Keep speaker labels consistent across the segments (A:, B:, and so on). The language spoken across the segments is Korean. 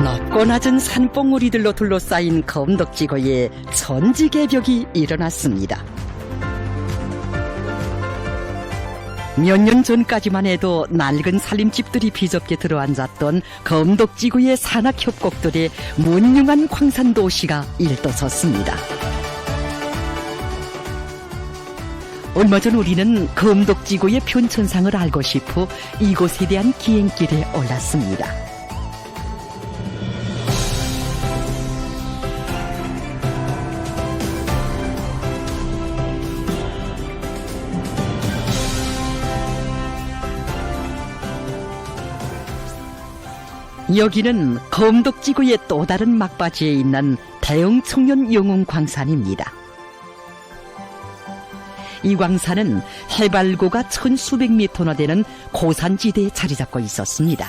A: 높고 낮은 산봉우리들로 둘러싸인 검덕지구에 천지개벽이 일어났습니다. 몇 년 전까지만 해도 낡은 살림집들이 비좁게 들어앉았던 검덕지구의 산악협곡들의 문흉한 광산도시가 일떠섰습니다. 얼마 전 우리는 검덕지구의 편천상을 알고 싶어 이곳에 대한 기행길에 올랐습니다. 여기는 검덕지구의 또 다른 막바지에 있는 대흥청년 영웅광산입니다. 이 광산은 해발고가 1000수백 미터나 되는 고산지대에 자리 잡고 있었습니다.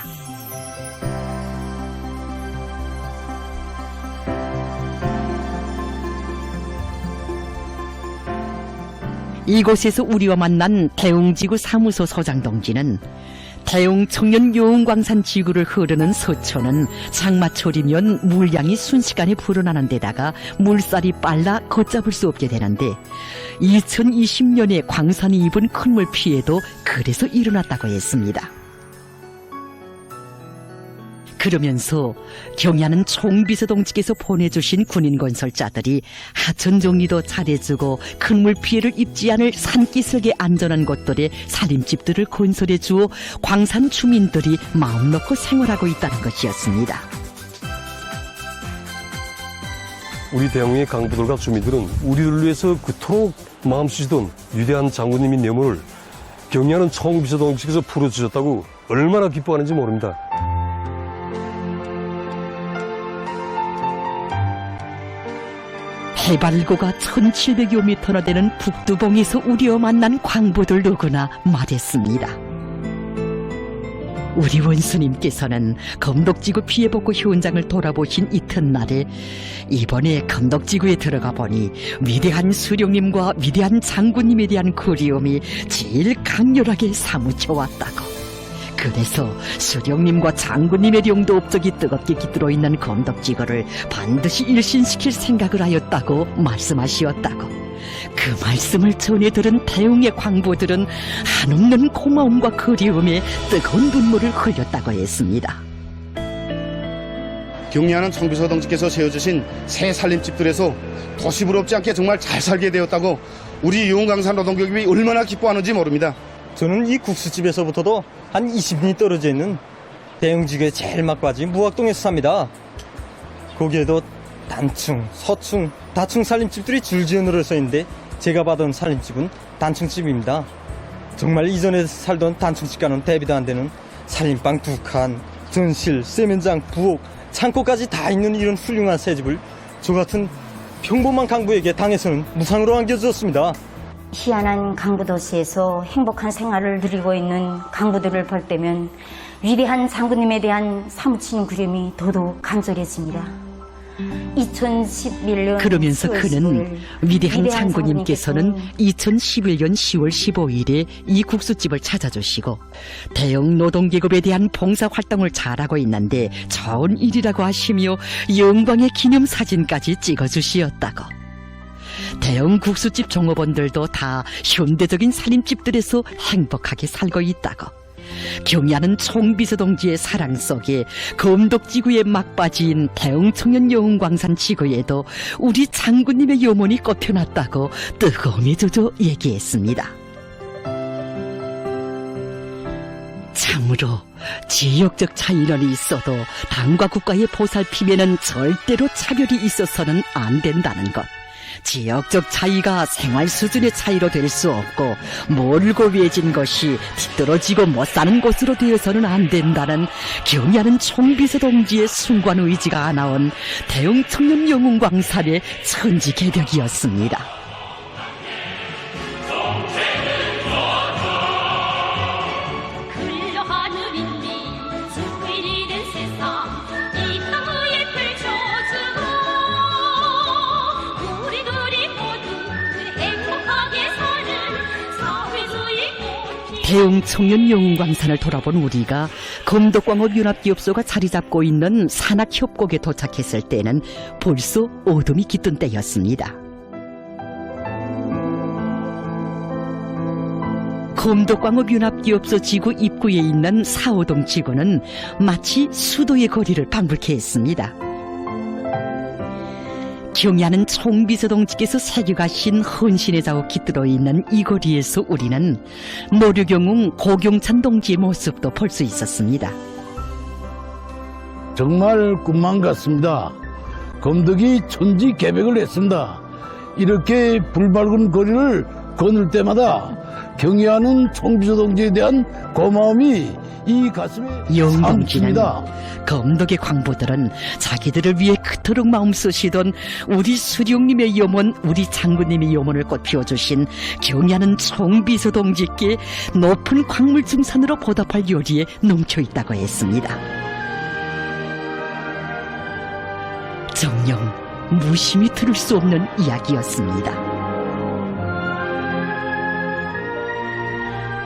A: 이곳에서 우리와 만난 대흥지구 사무소 소장 동지는 대흥청년 영웅광산 지구를 흐르는 서초는 장마철이면 물량이 순식간에 불어나는 데다가 물살이 빨라 걷잡을 수 없게 되는데 2020년에 광산이 입은 큰물 피해도 그래서 일어났다고 했습니다. 그러면서 경야는 총비서동지께서 보내주신 군인건설자들이 하천 정리도 잘해주고 큰 물 피해를 입지 않을 산기슭의 안전한 곳들에 살림집들을 건설해 주어 광산 주민들이 마음 놓고 생활하고 있다는 것이었습니다.
B: 우리 대흥의 강부들과 주민들은 우리를 위해서 그토록 마음 쓰시던 위대한 장군님의 뇌물을 경야는 총비서동지께서 풀어주셨다고 얼마나 기뻐하는지 모릅니다.
A: 해발고가 1700여 미터나 되는 북두봉에서 우리와 만난 광부들 누구나 말했습니다. 우리 원수님께서는 검덕지구 피해복구 현장을 돌아보신 이튿날에 이번에 검덕지구에 들어가 보니 위대한 수령님과 위대한 장군님에 대한 그리움이 제일 강렬하게 사무쳐 왔다고. 그래서 수령님과 장군님의 영도 업적이 뜨겁게 깃들어 있는 검덕지구를 반드시 일신시킬 생각을 하였다고 말씀하시었다고. 그 말씀을 전해 들은 대흥의 광부들은 한없는 고마움과 그리움에 뜨거운 눈물을 흘렸다고 했습니다.
C: 경리하는 총비서동지께서 세워주신 새 살림집들에서 도시 부럽지 않게 정말 잘 살게 되었다고 우리 영웅광산 노동교육이 얼마나 기뻐하는지 모릅니다.
D: 저는 이 국수집에서부터도 한 20리 떨어져 있는 대흥지구의 제일 막바지 무학동에서 삽니다. 거기에도 단층, 서층, 다층 살림집들이 줄지어 늘어서 있는데 제가 받은 살림집은 단층집입니다. 정말 이전에 살던 단층집과는 대비도 안 되는 살림방 2칸, 전실, 세면장, 부엌, 창고까지 다 있는 이런 훌륭한 새 집을 저 같은 평범한 강부에게 당해서는 무상으로 안겨주었습니다.
E: 희한한 강부도시에서 행복한 생활을 누리고 있는 강부들을 볼 때면 위대한 장군님에 대한 사무치는 그림이 더더욱 간절해집니다. 2011년
A: 그러면서 그는 위대한 장군님께서는 2011년 10월 15일에 이 국수집을 찾아주시고 대흥 노동계급에 대한 봉사활동을 잘하고 있는데 좋은 일이라고 하시며 영광의 기념사진까지 찍어주시었다고. 대형 국수집 종업원들도 다 현대적인 살림집들에서 행복하게 살고 있다고. 경야는 총비서동지의 사랑 속에 검덕지구의 막바지인 대흥청년 영웅광산 지구에도 우리 장군님의 염원이 꼽혀놨다고 뜨거움에 젖어 얘기했습니다. 참으로 지역적 차이는 있어도 당과 국가의 보살핌에는 절대로 차별이 있어서는 안 된다는 것. 지역적 차이가 생활 수준의 차이로 될 수 없고 멀고 외진 것이 뒤떨어지고 못 사는 곳으로 되어서는 안 된다는 경야는 총비서동지의 숭고한 의지가 아나온 대흥청년 영웅광산의 천지개벽이었습니다. 대웅 청년 영웅광산을 돌아본 우리가 검덕광업연합기업소가 자리 잡고 있는 산악협곡에 도착했을 때는 벌써 어둠이 깃든 때였습니다. 검덕광업연합기업소 지구 입구에 있는 4호동 지구는 마치 수도의 거리를 방불케 했습니다. 경야는 총비서동지께서 새겨가신 헌신의 자국 깃들어 있는 이 거리에서 우리는 노류경웅 고경찬 동지의 모습도 볼 수 있었습니다.
F: 정말 꿈만 같습니다. 검덕이 천지개벽을 했습니다. 이렇게 불밝은 거리를 거닐 때마다 경의하는 총비서동지에 대한 고마움이 이 가슴에
A: 영동지는
F: 삼킵니다.
A: 검덕의 광부들은 자기들을 위해 그토록 마음 쓰시던 우리 수령님의 염원, 우리 장군님의 염원을 꽃 피워주신 경의하는 총비서동지께 높은 광물증산으로 보답할 요리에 넘쳐있다고 했습니다. 정녕 무심히 들을 수 없는 이야기였습니다.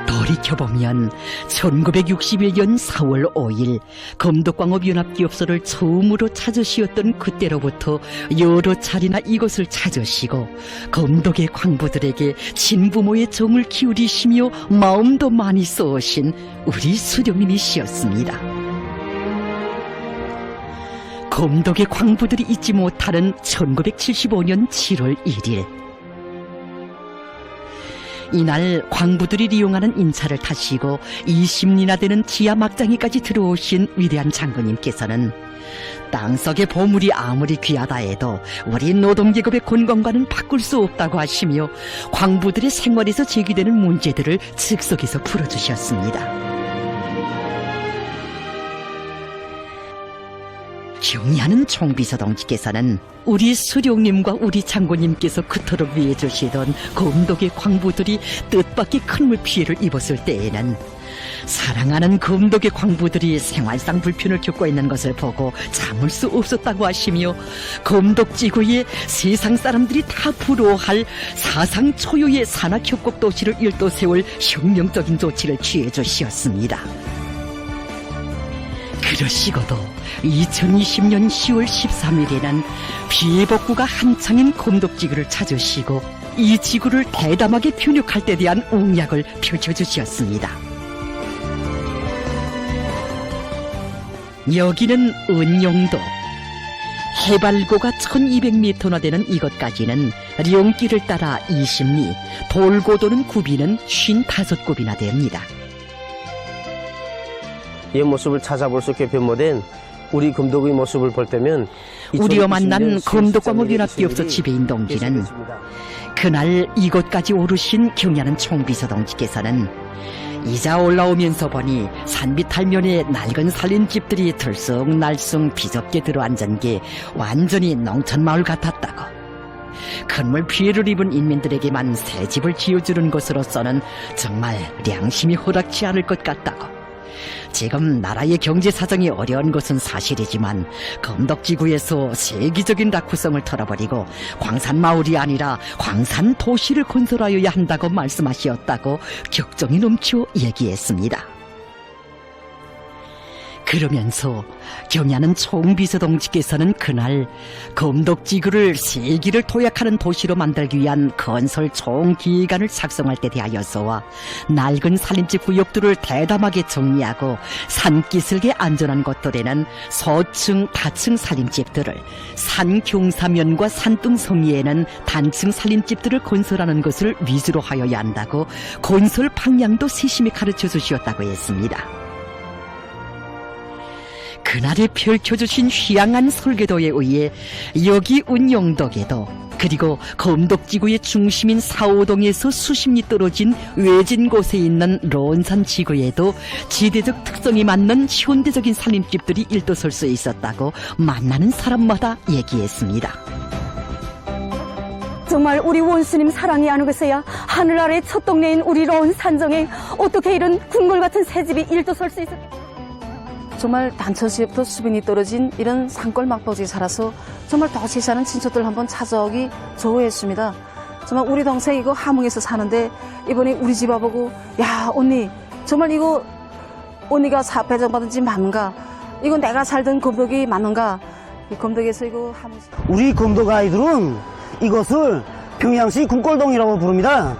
A: 돌이켜보면 1961년 4월 5일 검덕광업연합기업소를 처음으로 찾으시었던 그때로부터 여러 차례나 이곳을 찾으시고 검덕의 광부들에게 친부모의 정을 기울이시며 마음도 많이 써오신 우리 수령님이시였습니다. 검덕의 광부들이 잊지 못하는 1975년 7월 1일 이날 광부들이 이용하는 인차를 타시고 20리나 되는 지하 막장에까지 들어오신 위대한 장군님께서는 땅속의 보물이 아무리 귀하다 해도 우리 노동계급의 건강과는 바꿀 수 없다고 하시며 광부들의 생활에서 제기되는 문제들을 즉석에서 풀어주셨습니다. 경의하는 총비서동지께서는 우리 수령님과 우리 장군님께서 그토록 위해 주시던 검덕의 광부들이 뜻밖의 큰 피해를 입었을 때에는 사랑하는 검덕의 광부들이 생활상 불편을 겪고 있는 것을 보고 참을 수 없었다고 하시며 검덕지구에 세상 사람들이 다 부러워할 사상 초유의 산악협곡 도시를 일도 세울 혁명적인 조치를 취해 주시었습니다. 그러시고도 2020년 10월 13일에는 피해복구가 한창인 검덕지구를 찾으시고 이 지구를 대담하게 편육할 때 대한 옹약을 펼쳐주셨습니다. 여기는 은용도. 해발고가 1200m나 되는 이것까지는 령길을 따라 20리, 돌고도는 구비는 55굽이나 됩니다.
G: 이 모습을 찾아볼 수 있게 변모된 우리 검덕의 모습을 볼 때면
A: 우리와 만난 검덕광업연합기업소 지배인 동지는 그날 이곳까지 오르신 경의하는 총비서동지께서는 이자 올라오면서 보니 산비탈면에 낡은 살림집들이 들쑥날쑥 비좁게 들어앉은 게 완전히 농촌마을 같았다고, 큰물 피해를 입은 인민들에게만 새 집을 지어주는 것으로서는 정말良심이 허락치 않을 것 같다고, 지금 나라의 경제 사정이 어려운 것은 사실이지만 검덕지구에서 세계적인 낙후성을 털어버리고 광산마을이 아니라 광산도시를 건설하여야 한다고 말씀하셨다고 격정이 넘쳐 얘기했습니다. 그러면서 경의하는 총비서동지께서는 그날 검덕지구를 세기를 도약하는 도시로 만들기 위한 건설 총기획안을 작성할 때 대하여서와 낡은 살림집 구역들을 대담하게 정리하고 산기슭에 안전한 곳들에는 소층, 다층 살림집들을, 산 경사면과 산등 성리에는 단층 살림집들을 건설하는 것을 위주로 하여야 한다고 건설 방향도 세심히 가르쳐 주셨다고 했습니다. 그날에 펼쳐주신 휘황한 설계도에 의해 여기 운영덕에도, 그리고 검덕지구의 중심인 4호동에서 수십 리 떨어진 외진 곳에 있는 론산 지구에도 지대적 특성이 맞는 현대적인 살림집들이 일도설 수 있었다고 만나는 사람마다 얘기했습니다.
H: 정말 우리 원수님 사랑이 아는 것에야 하늘 아래 첫 동네인 우리 론산정에 어떻게 이런 궁궐 같은 새집이 일도설 수 있었겠습니까?
I: 정말 단천시부터 수빈이 떨어진 이런 산골 막바지에 살아서 정말 도시에 사는 친척들 한번 찾아오기 좋아했습니다. 정말 우리 동생 이거 함흥에서 사는데 이번에 우리 집 와보고 야 언니 정말 이거 언니가 배정받은 집 맞는가? 이거 내가 살던 검덕이 맞는가? 이 검덕에서 이거 함흥
J: 우리 검덕 아이들은 이것을 평양시 궁골동이라고 부릅니다.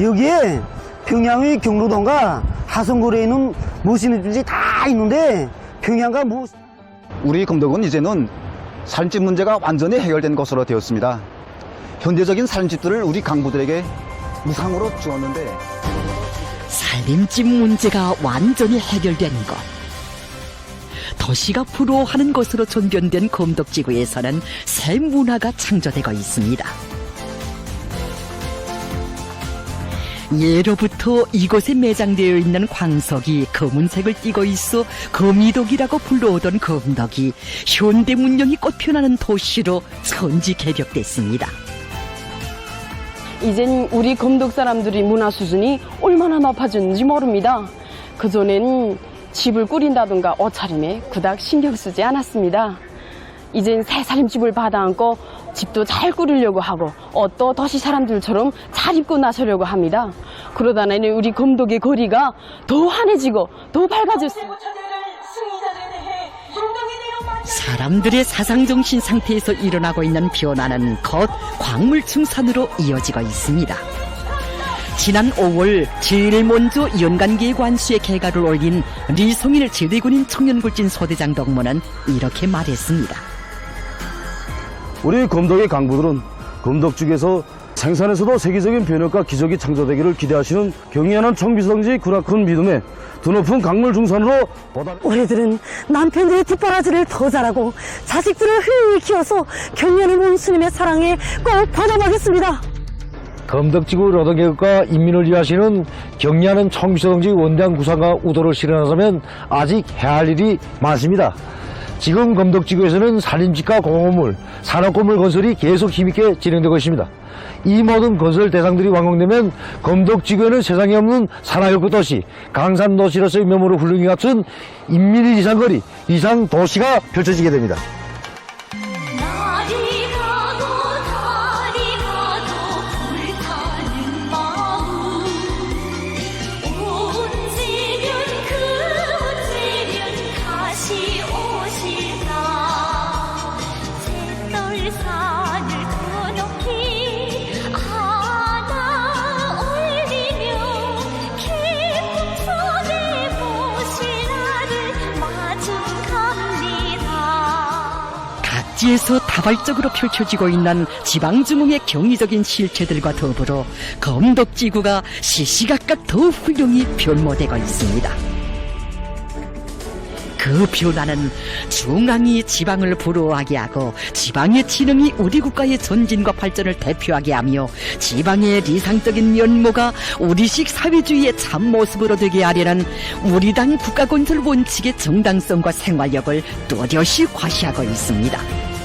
J: 여기에 평양의 경로동과 하성구리에 있는 멋있는 집이 다 있는데 평양과
K: 우리 검덕은 이제는 살림집 문제가 완전히 해결된 것으로 되었습니다. 현대적인 살림집들을 우리 강부들에게 무상으로 주었는데
A: 살림집 문제가 완전히 해결된 것. 도시가 부러워하는 것으로 존변된 검덕지구에서는 새 문화가 창조되고 있습니다. 예로부터 이곳에 매장되어 있는 광석이 검은색을 띠고 있어 거미독이라고 불러오던 검덕이 현대 문명이 꽃피어나는 도시로 천지개벽됐습니다.
L: 이젠 우리 검덕 사람들이 문화 수준이 얼마나 높아졌는지 모릅니다. 그전엔 집을 꾸린다든가 옷차림에 그닥 신경 쓰지 않았습니다. 이젠 새 살림집을 받아안고 집도 잘 꾸리려고 하고 옷도 도시 사람들처럼 잘 입고 나서려고 합니다. 그러다니 우리 검덕의 거리가 더 환해지고 더 밝아졌습니다.
A: 사람들의 사상정신 상태에서 일어나고 있는 변화는 곧 광물충산으로 이어지고 있습니다. 지난 5월 제일 먼저 연간계 관수의 개가를 올린 리송일 제대군인 청년굴진 소대장 덕무는 이렇게 말했습니다.
B: 우리 검덕의 강부들은 검덕지구에서 생산에서도 세계적인 변혁과 기적이 창조되기를 기대하시는 경의하는 청비서동지 그라큰 믿음에 드높은 강물 중산으로 보다
H: 우리들은 남편들의 뒷바라지를 더 잘하고 자식들을 훌륭히 키워서 경연을 모은 스님의 사랑에 꼭 보답하겠습니다.
M: 검덕지구 노동개혁과 인민을 위하시는 경리하는 청비서동지 원대한 구상과 우도를 실현하자면 아직 해야 할 일이 많습니다. 지금 검덕지구에서는 산림집과 공업물, 산업건물 건설이 계속 힘있게 진행되고 있습니다. 이 모든 건설 대상들이 완공되면 검덕지구에는 세상에 없는 산하욕구 도시, 강산도시로서의 면모를 훌륭히 갖춘 인민의 이상거리, 이상도시가 펼쳐지게 됩니다.
A: 각지에서 다발적으로 펼쳐지고 있는 지방중흥의 경이적인 실체들과 더불어 검덕지구가 시시각각 더 훌륭히 변모되고 있습니다. 그 변화는 중앙이 지방을 부러워하게 하고 지방의 지능이 우리 국가의 전진과 발전을 대표하게 하며 지방의理想적인 면모가 우리식 사회주의의 참모습으로 되게 하려는 우리 당 국가건설 원칙의 정당성과 생활력을 또렷이 과시하고 있습니다.